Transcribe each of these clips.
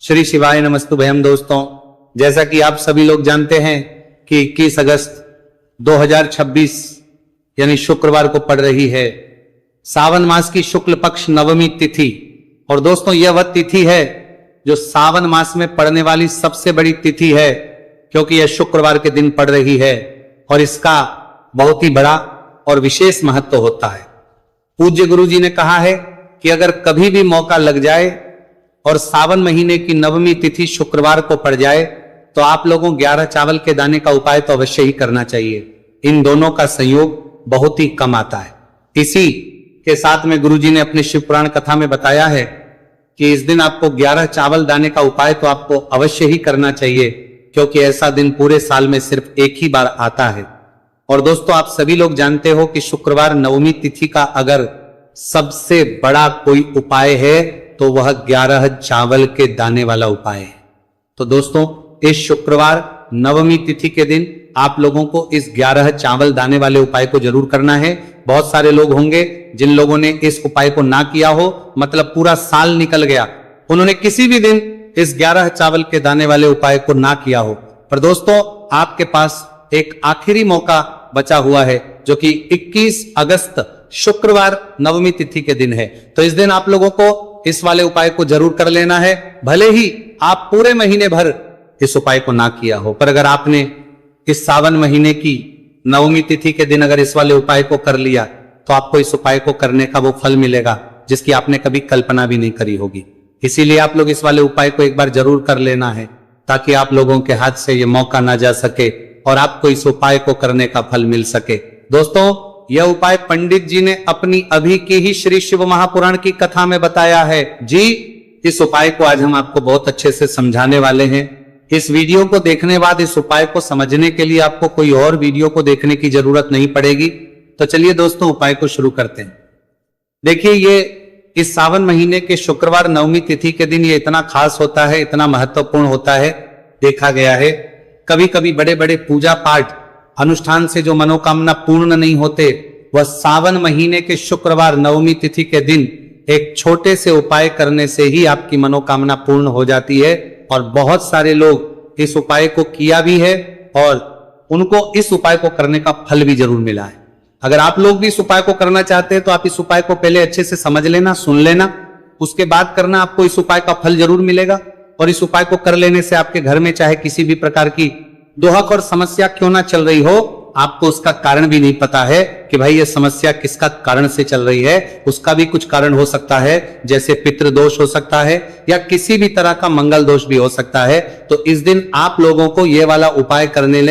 श्री शिवाय नमस्तुभयम। दोस्तों, जैसा कि आप सभी लोग जानते हैं कि 21 अगस्त 2026 यानी शुक्रवार को पड़ रही है सावन मास की शुक्ल पक्ष नवमी तिथि। और दोस्तों, यह वह तिथि है जो सावन मास में पड़ने वाली सबसे बड़ी तिथि है, क्योंकि यह शुक्रवार के दिन पड़ रही है और इसका बहुत ही बड़ा और विशेष महत्व होता है। पूज्य गुरु जी ने कहा है कि अगर कभी भी मौका लग जाए और सावन महीने की नवमी तिथि शुक्रवार को पड़ जाए तो आप लोगों 11 चावल के दाने का उपाय तो अवश्य ही करना चाहिए। इन दोनों का संयोग बहुत ही कम आता है। इसी के साथ में गुरु जी ने अपने शिव पुराण कथा में बताया है कि इस दिन आपको 11 चावल दाने का उपाय तो आपको अवश्य ही करना चाहिए, क्योंकि ऐसा दिन पूरे साल में सिर्फ एक ही बार आता है। और दोस्तों, आप सभी लोग जानते हो कि शुक्रवार नवमी तिथि का अगर सबसे बड़ा कोई उपाय है तो वह 11 चावल के दाने वाला उपाय है। तो दोस्तों, इस शुक्रवार नवमी तिथि के दिन आप लोगों को इस 11 चावल दाने वाले उपाय को जरूर करना है। बहुत सारे लोग होंगे जिन लोगों ने इस उपाय को ना किया हो, मतलब पूरा साल निकल गया, उन्होंने किसी भी दिन इस 11 चावल के दाने वाले उपाय को ना किया हो। पर दोस्तों, आपके पास एक आखिरी मौका बचा हुआ है, जो कि 21 अगस्त शुक्रवार नवमी तिथि के दिन है। तो इस दिन आप लोगों को इस वाले उपाय को जरूर कर लेना है, भले ही आप पूरे महीने भर इस उपाय को ना किया हो। पर अगर आपने इस सावन महीने की नवमी तिथि के दिन अगर इस वाले उपाय को कर लिया तो आपको इस उपाय को करने का वो फल मिलेगा जिसकी आपने कभी कल्पना भी नहीं करी होगी। इसीलिए आप लोग इस वाले उपाय को एक बार जरूर कर लेना है, ताकि आप लोगों के हाथ से ये मौका ना जा सके और आपको इस उपाय को करने का फल मिल सके। दोस्तों, यह उपाय पंडित जी ने अपनी अभी की ही श्री शिव महापुराण की कथा में बताया है जी। इस उपाय को आज हम आपको बहुत अच्छे से समझाने वाले हैं। इस वीडियो को देखने बाद इस उपाय को समझने के लिए आपको कोई और वीडियो को देखने की जरूरत नहीं पड़ेगी। तो चलिए दोस्तों, उपाय को शुरू करते हैं। देखिए, ये इस सावन महीने के शुक्रवार नवमी तिथि के दिन ये इतना खास होता है, इतना महत्वपूर्ण होता है। देखा गया है कभी कभी बड़े बड़े पूजा पाठ अनुष्ठान से जो मनोकामना पूर्ण नहीं होते, वह सावन महीने के शुक्रवार नवमी तिथि के दिन एक छोटे से उपाय करने से ही आपकी मनोकामना पूर्ण हो जाती है। और बहुत सारे लोग इस उपाय को किया भी है और उनको इस उपाय को करने का फल भी जरूर मिला है। अगर आप लोग भी इस उपाय को करना चाहते हैं तो आप इस उपाय को पहले अच्छे से समझ लेना, सुन लेना, उसके बाद करना। आपको इस उपाय का फल जरूर मिलेगा। और इस उपाय को कर लेने से आपके घर में चाहे किसी भी प्रकार की दुहक और समस्या क्यों ना चल रही हो, आपको उसका कारण भी नहीं पता है कि भाई ये समस्या किसका कारण से चल रही है। उसका भी कुछ कारण हो सकता है, जैसे पितृदोष हो सकता है या किसी भी तरह का मंगल दोष भी हो सकता है। तो इस दिन आप लोगों को ये वाला उपाय करने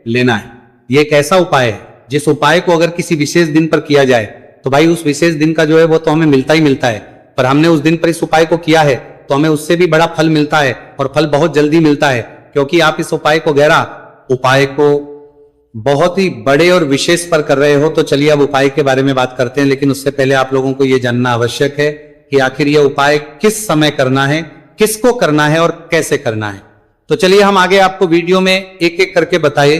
लेना है। ये एक ऐसा उपाय है जिस उपाय को अगर किसी विशेष दिन पर किया जाए तो भाई उस विशेष दिन का जो है वो तो हमें मिलता ही मिलता है। पर हमने उस दिन पर इस उपाय को किया है तो हमें उससे भी बड़ा फल मिलता है, और फल बहुत जल्दी मिलता है, क्योंकि आप इस उपाय को बहुत ही बड़े और विशेष पर कर रहे हो। तो चलिए अब उपाय के बारे में बात करते हैं, लेकिन उससे पहले आप लोगों को यह जानना आवश्यक है कि आखिर यह उपाय किस समय करना है, किसको करना है और कैसे करना है। तो चलिए हम आगे आपको वीडियो में एक एक करके बताए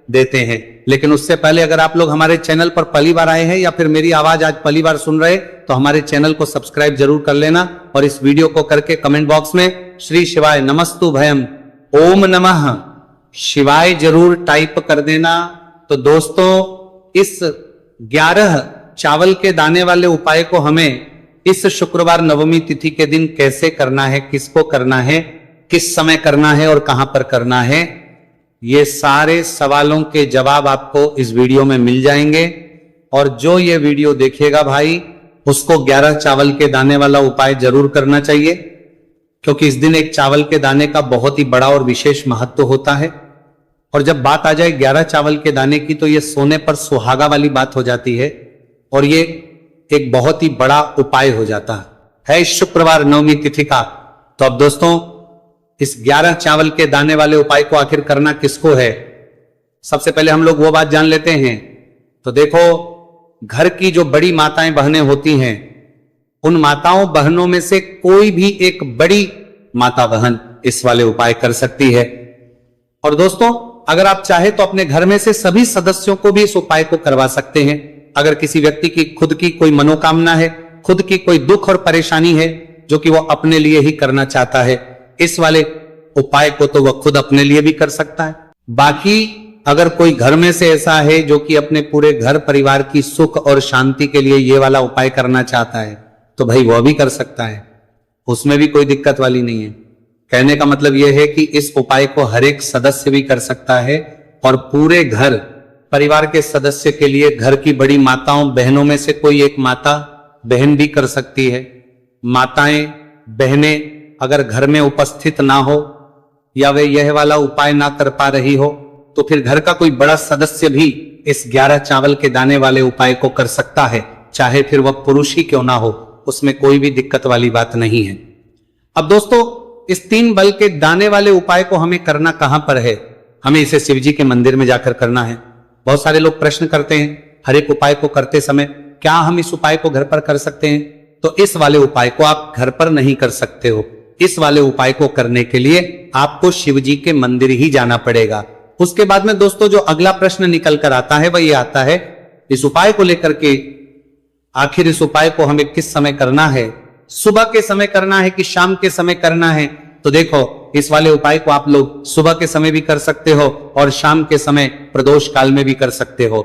देते हैं। लेकिन उससे पहले अगर आप लोग हमारे चैनल पर पहली बार आए हैं या फिर मेरी आवाज आज पहली बार सुन रहे तो हमारे चैनल को सब्सक्राइब जरूर कर लेना, और इस वीडियो को करके कमेंट बॉक्स में श्री शिवाय नमस्तुभयम ओम नमः शिवाय जरूर टाइप कर देना। तो दोस्तों, इस 11 चावल के दाने वाले उपाय को हमें इस शुक्रवार नवमी तिथि के दिन कैसे करना है, किसको करना है, किस समय करना है और कहां पर करना है, ये सारे सवालों के जवाब आपको इस वीडियो में मिल जाएंगे। और जो ये वीडियो देखेगा भाई, उसको 11 चावल के दाने वाला उपाय जरूर करना चाहिए, क्योंकि इस दिन एक चावल के दाने का बहुत ही बड़ा और विशेष महत्व होता है। और जब बात आ जाए 11 चावल के दाने की तो ये सोने पर सुहागा वाली बात हो जाती है, और ये एक बहुत ही बड़ा उपाय हो जाता है इस शुक्रवार नवमी तिथि का। तो अब दोस्तों, इस 11 चावल के दाने वाले उपाय को आखिर करना किसको है, सबसे पहले हम लोग वो बात जान लेते हैं। तो देखो, घर की जो बड़ी माताएं बहनें होती हैं, उन माताओं बहनों में से कोई भी एक बड़ी माता बहन इस वाले उपाय कर सकती है। और दोस्तों, अगर आप चाहे तो अपने घर में से सभी सदस्यों को भी इस उपाय को करवा सकते हैं। अगर किसी व्यक्ति की खुद की कोई मनोकामना है, खुद की कोई दुख और परेशानी है जो कि वो अपने लिए ही करना चाहता है, इस वाले उपाय को तो वह खुद अपने लिए भी कर सकता है। बाकी अगर कोई घर में से ऐसा है जो कि अपने पूरे घर परिवार की सुख और शांति के लिए ये वाला उपाय करना चाहता है, तो भाई वह भी कर सकता है, उसमें भी कोई दिक्कत वाली नहीं है। कहने का मतलब यह है कि इस उपाय को हर एक सदस्य भी कर सकता है और पूरे घर परिवार के सदस्य के लिए घर की बड़ी माताओं बहनों में से कोई एक माता बहन भी कर सकती है। माताएं बहनें अगर घर में उपस्थित ना हो या वे यह वाला उपाय ना कर पा रही हो, तो फिर घर का कोई बड़ा सदस्य भी इस 11 चावल के दाने वाले उपाय को कर सकता है, चाहे फिर वह पुरुष ही क्यों ना हो, उसमें कोई भी दिक्कत वाली बात नहीं है। अब दोस्तों, इस 3 बल के दाने वाले उपाय को हमें करना कहां पर है? हमें इसे शिव जी के मंदिर में जाकर करना है। बहुत सारे लोग प्रश्न करते हैं हर एक उपाय को करते समय, क्या हम इस उपाय को घर पर कर सकते हैं? तो इस वाले उपाय को आप घर पर नहीं कर सकते हो। इस वाले उपाय को करने के लिए आपको शिव जी के मंदिर ही जाना पड़ेगा। उसके बाद में दोस्तों जो अगला प्रश्न निकल कर आता है वह ये आता है, इस उपाय को लेकर के आखिर इस उपाय को हमें किस समय करना है? सुबह के समय करना है कि शाम के समय करना है? तो देखो, इस वाले उपाय को आप लोग सुबह के समय भी कर सकते हो और शाम के समय प्रदोष काल में भी कर सकते हो।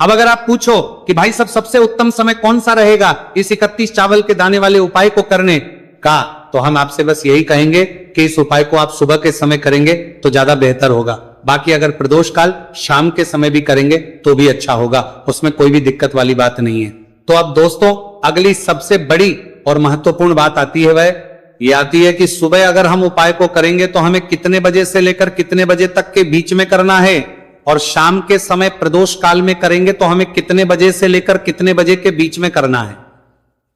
अब अगर आप पूछो कि भाई सबसे उत्तम समय कौन सा रहेगा इस 31 चावल के दाने वाले उपाय को करने का, तो हम आपसे बस यही कहेंगे कि इस उपाय को आप सुबह के समय करेंगे तो ज्यादा बेहतर होगा। बाकी अगर प्रदोष काल शाम के समय भी करेंगे तो भी अच्छा होगा, उसमें कोई भी दिक्कत वाली बात नहीं है। तो अब दोस्तों अगली सबसे बड़ी और महत्वपूर्ण बात आती है, वह ये आती है कि सुबह अगर हम उपाय को करेंगे तो हमें कितने बजे से लेकर कितने बजे तक के बीच में करना है, और शाम के समय प्रदोष काल में करेंगे तो हमें कितने बजे से लेकर कितने बजे के बीच में करना है।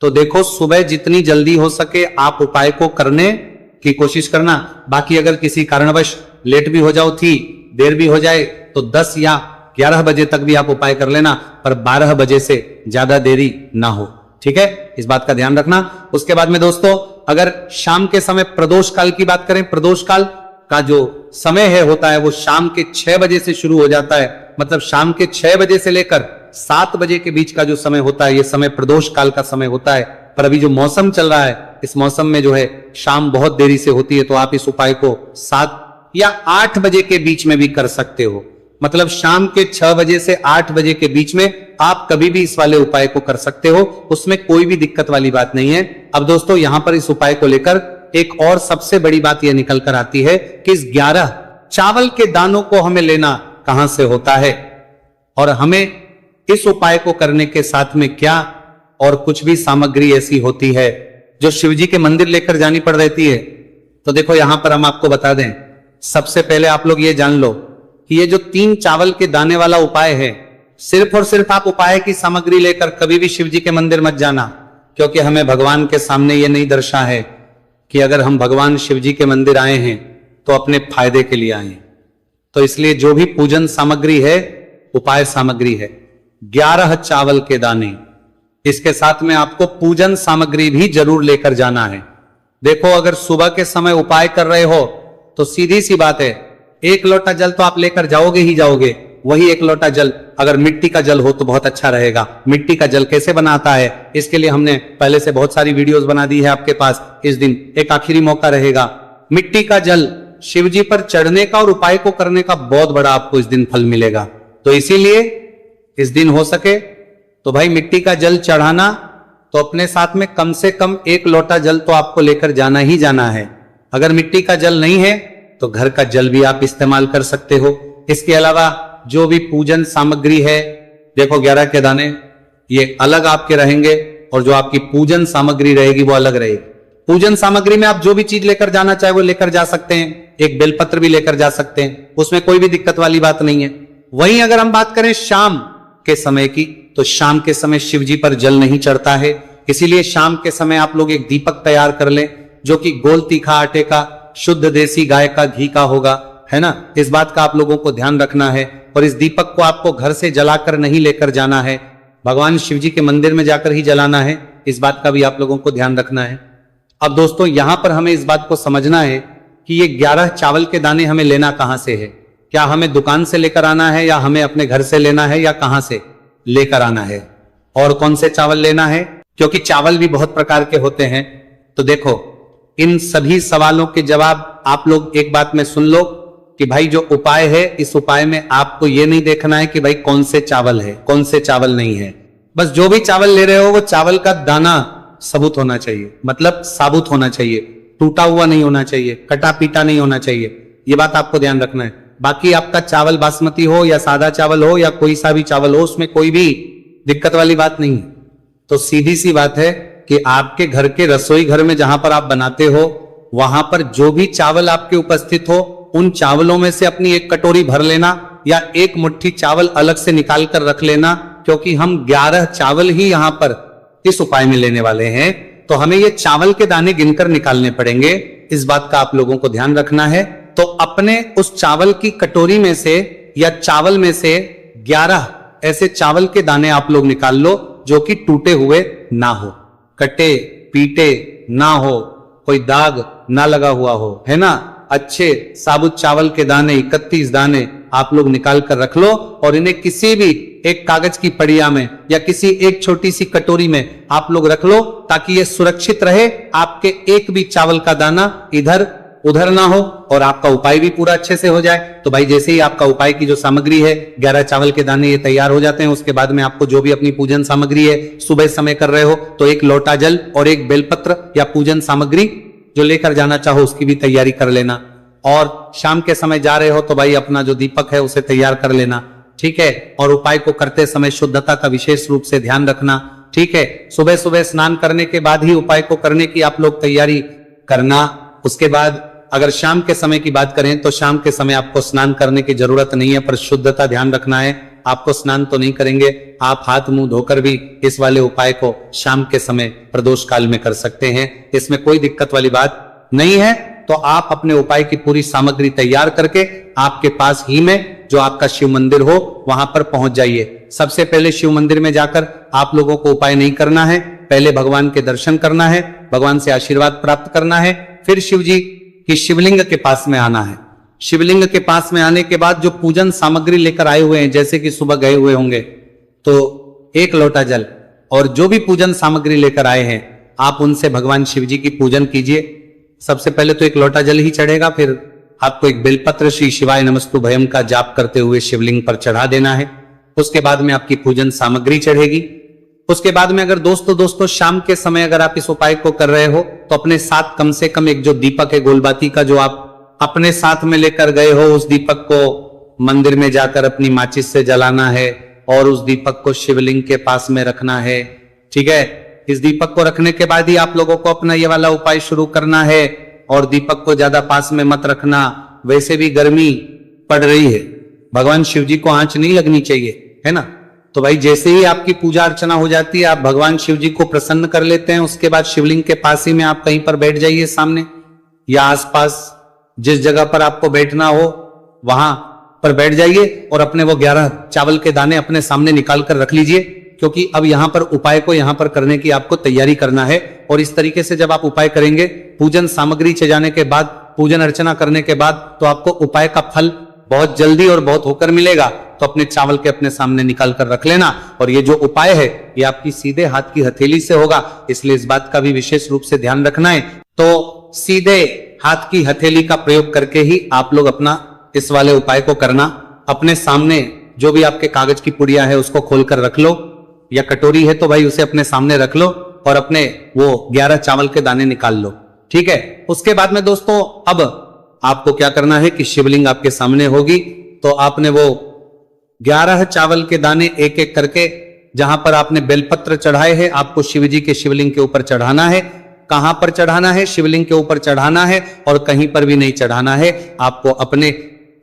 तो देखो, सुबह जितनी जल्दी हो सके आप उपाय को करने की कोशिश करना। बाकी अगर किसी कारणवश लेट भी हो जाओ, देर भी हो जाए, तो 10 या 11 बजे तक भी आप उपाय कर लेना, पर 12 बजे से ज्यादा देरी ना हो। ठीक है, इस बात का ध्यान रखना। उसके बाद में दोस्तों, अगर शाम के समय प्रदोष काल की बात करें, प्रदोष काल का जो समय होता है वो शाम के 6 बजे से शुरू हो जाता है। मतलब शाम के 6 बजे से लेकर 7 बजे के बीच का जो समय होता है, ये समय प्रदोष काल का समय होता है। पर अभी जो मौसम चल रहा है, इस मौसम में जो है शाम बहुत देरी से होती है, तो आप इस उपाय को 7 या 8 बजे के बीच में भी कर सकते हो। मतलब शाम के 6 बजे से 8 बजे के बीच में आप कभी भी इस वाले उपाय को कर सकते हो, उसमें कोई भी दिक्कत वाली बात नहीं है। अब दोस्तों, यहां पर इस उपाय को लेकर एक और सबसे बड़ी बात यह निकल कर आती है कि इस 11 चावल के दानों को हमें लेना कहां से होता है, और हमें इस उपाय को करने के साथ में क्या और कुछ भी सामग्री ऐसी होती है जो शिवजी के मंदिर लेकर जानी पड़ रहती है। तो देखो, यहां पर हम आपको बता दें, सबसे पहले आप लोग ये जान लो कि ये जो 3 चावल के दाने वाला उपाय है, सिर्फ और सिर्फ आप उपाय की सामग्री लेकर कभी भी शिवजी के मंदिर मत जाना, क्योंकि हमें भगवान के सामने ये नहीं दर्शा है कि अगर हम भगवान शिवजी के मंदिर आए हैं तो अपने फायदे के लिए आए हैं। तो इसलिए जो भी पूजन सामग्री है, उपाय सामग्री है 11 चावल के दाने, इसके साथ में आपको पूजन सामग्री भी जरूर लेकर जाना है। देखो, अगर सुबह के समय उपाय कर रहे हो तो सीधी सी बात है, 1 लोटा जल तो आप लेकर जाओगे ही जाओगे। वही 1 लोटा जल अगर मिट्टी का जल हो तो बहुत अच्छा रहेगा। मिट्टी का जल कैसे बनाता है, इसके लिए हमने पहले से बहुत सारी वीडियोस बना दी है आपके पास। इस दिन एक आखिरी मौका रहेगा, मिट्टी का जल शिवजी पर चढ़ने का और उपाय को करने का बहुत बड़ा आपको इस दिन फल मिलेगा। तो इसीलिए इस दिन हो सके तो भाई मिट्टी का जल चढ़ाना, तो अपने साथ में कम से कम 1 लोटा जल तो आपको लेकर जाना ही जाना है। अगर मिट्टी का जल नहीं है तो घर का जल भी आप इस्तेमाल कर सकते हो। इसके अलावा जो भी पूजन सामग्री है, देखो 11 के दाने ये अलग आपके रहेंगे और जो आपकी पूजन सामग्री रहेगी वो अलग रहेगी। पूजन सामग्री में आप जो भी चीज लेकर जाना चाहे वो लेकर जा सकते हैं, एक बेलपत्र भी लेकर जा सकते हैं, उसमें कोई भी दिक्कत वाली बात नहीं है। वहीं अगर हम बात करें शाम के समय की, तो शाम के समय शिवजी पर जल नहीं चढ़ता है, इसीलिए शाम के समय आप लोग एक दीपक तैयार कर लें जो कि गोल तीखा आटे का, शुद्ध देसी गाय का घी का होगा, है ना। इस बात का आप लोगों को ध्यान रखना है। और इस दीपक को आपको घर से जलाकर नहीं लेकर जाना है, भगवान शिवजी के मंदिर में जाकर ही जलाना है। इस बात का भी आप लोगों को ध्यान रखना है। अब दोस्तों, यहां पर हमें इस बात को समझना है कि ये 11 चावल के दाने हमें लेना कहां से है। क्या हमें दुकान से लेकर आना है, या हमें अपने घर से लेना है, या कहां से लेकर आना है, और कौन से चावल लेना है, क्योंकि चावल भी बहुत प्रकार के होते हैं। तो देखो, इन सभी सवालों के जवाब आप लोग एक बात में सुन लो कि भाई जो उपाय है, इस उपाय में आपको ये नहीं देखना है कि भाई कौन से चावल है, कौन से चावल नहीं है। बस जो भी चावल ले रहे हो वो चावल का दाना सबूत होना चाहिए, मतलब साबुत होना चाहिए, टूटा हुआ नहीं होना चाहिए, कटा पीटा नहीं होना चाहिए। ये बात आपको ध्यान रखना है। बाकी आपका चावल बासमती हो या सादा चावल हो या कोई सा भी चावल हो, उसमें कोई भी दिक्कत वाली बात नहीं है। तो सीधी सी बात है कि आपके घर के रसोई घर में जहां पर आप बनाते हो, वहां पर जो भी चावल आपके उपस्थित हो, उन चावलों में से अपनी एक कटोरी भर लेना या एक मुट्ठी चावल अलग से निकाल कर रख लेना, क्योंकि हम 11 चावल ही यहां पर इस उपाय में लेने वाले हैं। तो हमें ये चावल के दाने गिनकर निकालने पड़ेंगे, इस बात का आप लोगों को ध्यान रखना है। तो अपने उस चावल की कटोरी में से या चावल में से 11 ऐसे चावल के दाने आप लोग निकाल लो जो कि टूटे हुए ना हो, कटे पीटे ना हो, कोई दाग ना लगा हुआ हो, है ना। अच्छे साबुत चावल के दाने 31 दाने आप लोग निकाल कर रख लो और इन्हें किसी भी एक कागज की पड़िया में या किसी एक छोटी सी कटोरी में आप लोग रख लो, ताकि ये सुरक्षित रहे, आपके एक भी चावल का दाना इधर उधर ना हो और आपका उपाय भी पूरा अच्छे से हो जाए। तो भाई जैसे ही आपका उपाय की जो सामग्री है, 11 चावल के दाने ये तैयार हो जाते हैं, उसके बाद में आपको जो भी अपनी पूजन सामग्री है, सुबह समय कर रहे हो तो एक लोटा जल और एक बेलपत्र या पूजन सामग्री जो लेकर जाना चाहो उसकी भी तैयारी कर लेना। और शाम के समय जा रहे हो तो भाई अपना जो दीपक है उसे तैयार कर लेना, ठीक है। और उपाय को करते समय शुद्धता का विशेष रूप से ध्यान रखना, ठीक है। सुबह सुबह स्नान करने के बाद ही उपाय को करने की आप लोग तैयारी करना। उसके बाद अगर शाम के समय की बात करें तो शाम के समय आपको स्नान करने की जरूरत नहीं है, पर शुद्धता ध्यान रखना है। आपको स्नान तो नहीं करेंगे, आप हाथ मुंह धोकर भी इस वाले उपाय को शाम के समय प्रदोष काल में कर सकते हैं, इसमें कोई दिक्कत वाली बात नहीं है। तो आप अपने उपाय की पूरी सामग्री तैयार करके आपके पास ही में जो आपका शिव मंदिर हो वहां पर पहुंच जाइए। सबसे पहले शिव मंदिर में जाकर आप लोगों को उपाय नहीं करना है, पहले भगवान के दर्शन करना है, भगवान से आशीर्वाद प्राप्त करना है, फिर शिव जी की शिवलिंग के पास में आना है। शिवलिंग के पास में आने के बाद जो पूजन सामग्री लेकर आए हुए हैं, जैसे कि सुबह गए हुए होंगे तो एक लोटा जल और जो भी पूजन सामग्री लेकर आए हैं आप उनसे भगवान शिव जी की पूजन कीजिए। सबसे पहले तो एक लोटा जल ही चढ़ेगा, फिर आपको एक बेलपत्र श्री शिवाय नमस्तु भयम का जाप करते हुए शिवलिंग पर चढ़ा देना है। उसके बाद में आपकी पूजन सामग्री चढ़ेगी। उसके बाद में अगर दोस्तों शाम के समय अगर आप इस उपाय को कर रहे हो तो अपने साथ कम से कम एक जो दीपक है गोलबाती का, जो आप अपने साथ में लेकर गए हो, उस दीपक को मंदिर में जाकर अपनी माचिस से जलाना है और उस दीपक को शिवलिंग के पास में रखना है, ठीक है। इस दीपक को रखने के बाद ही आप लोगों को अपना ये वाला उपाय शुरू करना है। और दीपक को ज्यादा पास में मत रखना, वैसे भी गर्मी पड़ रही है, भगवान शिव जी को आंच नहीं लगनी चाहिए, है ना। तो भाई जैसे ही आपकी पूजा अर्चना हो जाती है, आप भगवान शिव जी को प्रसन्न कर लेते हैं, उसके बाद शिवलिंग के पास ही में आप कहीं पर बैठ जाइए, सामने या आसपास जिस जगह पर आपको बैठना हो वहां पर बैठ जाइए और अपने वो 11 चावल के दाने अपने सामने निकाल कर रख लीजिए, क्योंकि अब यहां पर उपाय को यहां पर करने की आपको तैयारी करना है। और इस तरीके से जब आप उपाय करेंगे, पूजन सामग्री जाने के बाद, पूजन अर्चना करने के बाद, तो आपको उपाय का फल बहुत जल्दी और बहुत होकर मिलेगा। तो अपने चावल के अपने सामने निकाल कर रख लेना। और ये जो उपाय है ये आपकी सीधे हाथ की हथेली से होगा, इसलिए इस बात का भी विशेष रूप से ध्यान रखना है। तो सीधे हाथ की हथेली का प्रयोग करके ही आप लोग अपना इस वाले उपाय को करना। अपने सामने जो भी आपके कागज की पुड़िया है उसको खोलकर रख लो, या कटोरी है तो भाई उसे अपने सामने रख लो और अपने वो 11 चावल के दाने निकाल लो, ठीक है। उसके बाद में दोस्तों अब आपको क्या करना है कि शिवलिंग आपके सामने होगी, तो आपने वो 11 चावल के दाने एक एक करके जहां पर आपने बेलपत्र चढ़ाए हैं आपको शिव जी के शिवलिंग के ऊपर चढ़ाना है। कहां पर चढ़ाना है? शिवलिंग के ऊपर चढ़ाना है और कहीं पर भी नहीं चढ़ाना है। आपको अपने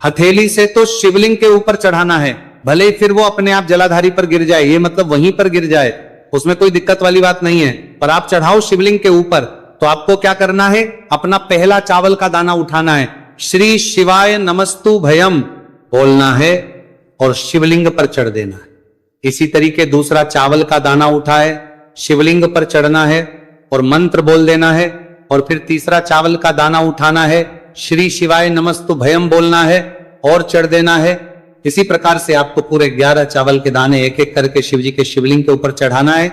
हथेली से तो शिवलिंग के ऊपर चढ़ाना है, भले ही फिर वो अपने आप जलाधारी पर गिर जाए, ये मतलब वहीं पर गिर जाए, उसमें कोई दिक्कत वाली बात नहीं है, पर आप चढ़ाओ शिवलिंग के ऊपर। तो आपको क्या करना है? अपना पहला चावल का दाना उठाना है, श्री शिवाय नमस्तु भयम बोलना है और शिवलिंग पर चढ़ देना है। इसी तरीके दूसरा चावल का दाना उठाए, शिवलिंग पर चढ़ना है और मंत्र बोल देना है। और फिर तीसरा चावल का दाना उठाना है, श्री शिवाय नमस्तु भयम बोलना है और चढ़ देना है। इसी प्रकार से आपको पूरे 11 चावल के दाने एक एक करके शिव जी के शिवलिंग के ऊपर चढ़ाना है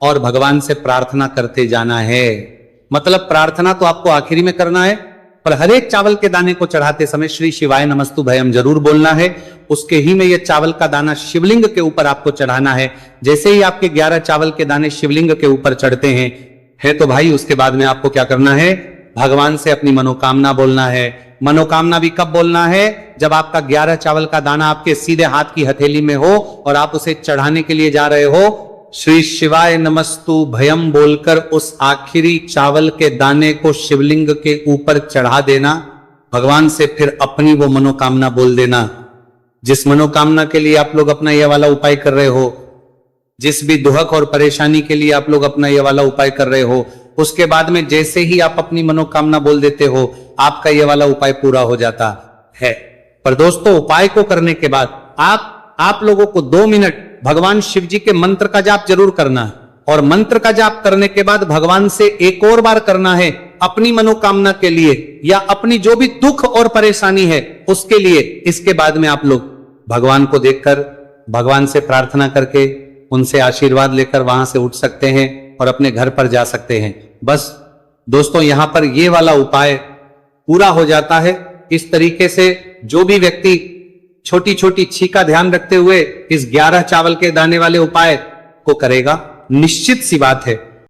और भगवान से प्रार्थना करते जाना है। मतलब प्रार्थना तो आपको आखिरी में करना है, पर हर एक चावल के दाने को चढ़ाते समय श्री शिवाय नमस्तु भयम जरूर बोलना है। उसके ही में यह चावल का दाना शिवलिंग के ऊपर आपको चढ़ाना है। जैसे ही आपके 11 चावल के दाने शिवलिंग के ऊपर चढ़ते हैं तो भाई उसके बाद में आपको क्या करना है, भगवान से अपनी मनोकामना बोलना है। मनोकामना भी कब बोलना है, जब आपका 11 चावल का दाना आपके सीधे हाथ की हथेली में हो और आप उसे चढ़ाने के लिए जा रहे हो। श्री शिवाय नमस्तु भयम बोलकर उस आखिरी चावल के दाने को शिवलिंग के ऊपर चढ़ा देना। भगवान से फिर अपनी वो मनोकामना बोल देना, जिस मनोकामना के लिए आप लोग अपना यह वाला उपाय कर रहे हो, जिस भी दुहक और परेशानी के लिए आप लोग अपना यह वाला उपाय कर रहे हो, उसके बाद में जैसे ही आप अपनी मनोकामना बोल देते हो, आपका यह वाला उपाय पूरा हो जाता है। पर दोस्तों, उपाय को करने के बाद आप लोगों को 2 मिनट भगवान शिव जी के मंत्र का जाप जरूर करना है, और मंत्र का जाप करने के बाद भगवान से एक और बार करना है अपनी मनोकामना के लिए या अपनी जो भी दुख और परेशानी है उसके लिए। इसके बाद में आप लोग भगवान को देखकर, भगवान से प्रार्थना करके, उनसे आशीर्वाद लेकर वहां से उठ सकते हैं और अपने घर पर जा सकते हैं। बस दोस्तों, यहां पर ये वाला उपाय पूरा हो जाता है। इस तरीके से जो भी व्यक्ति छोटी छोटी छी का ध्यान रखते हुए इस 11 चावल के दाने वाले उपाय को करेगा, निश्चित सी बात है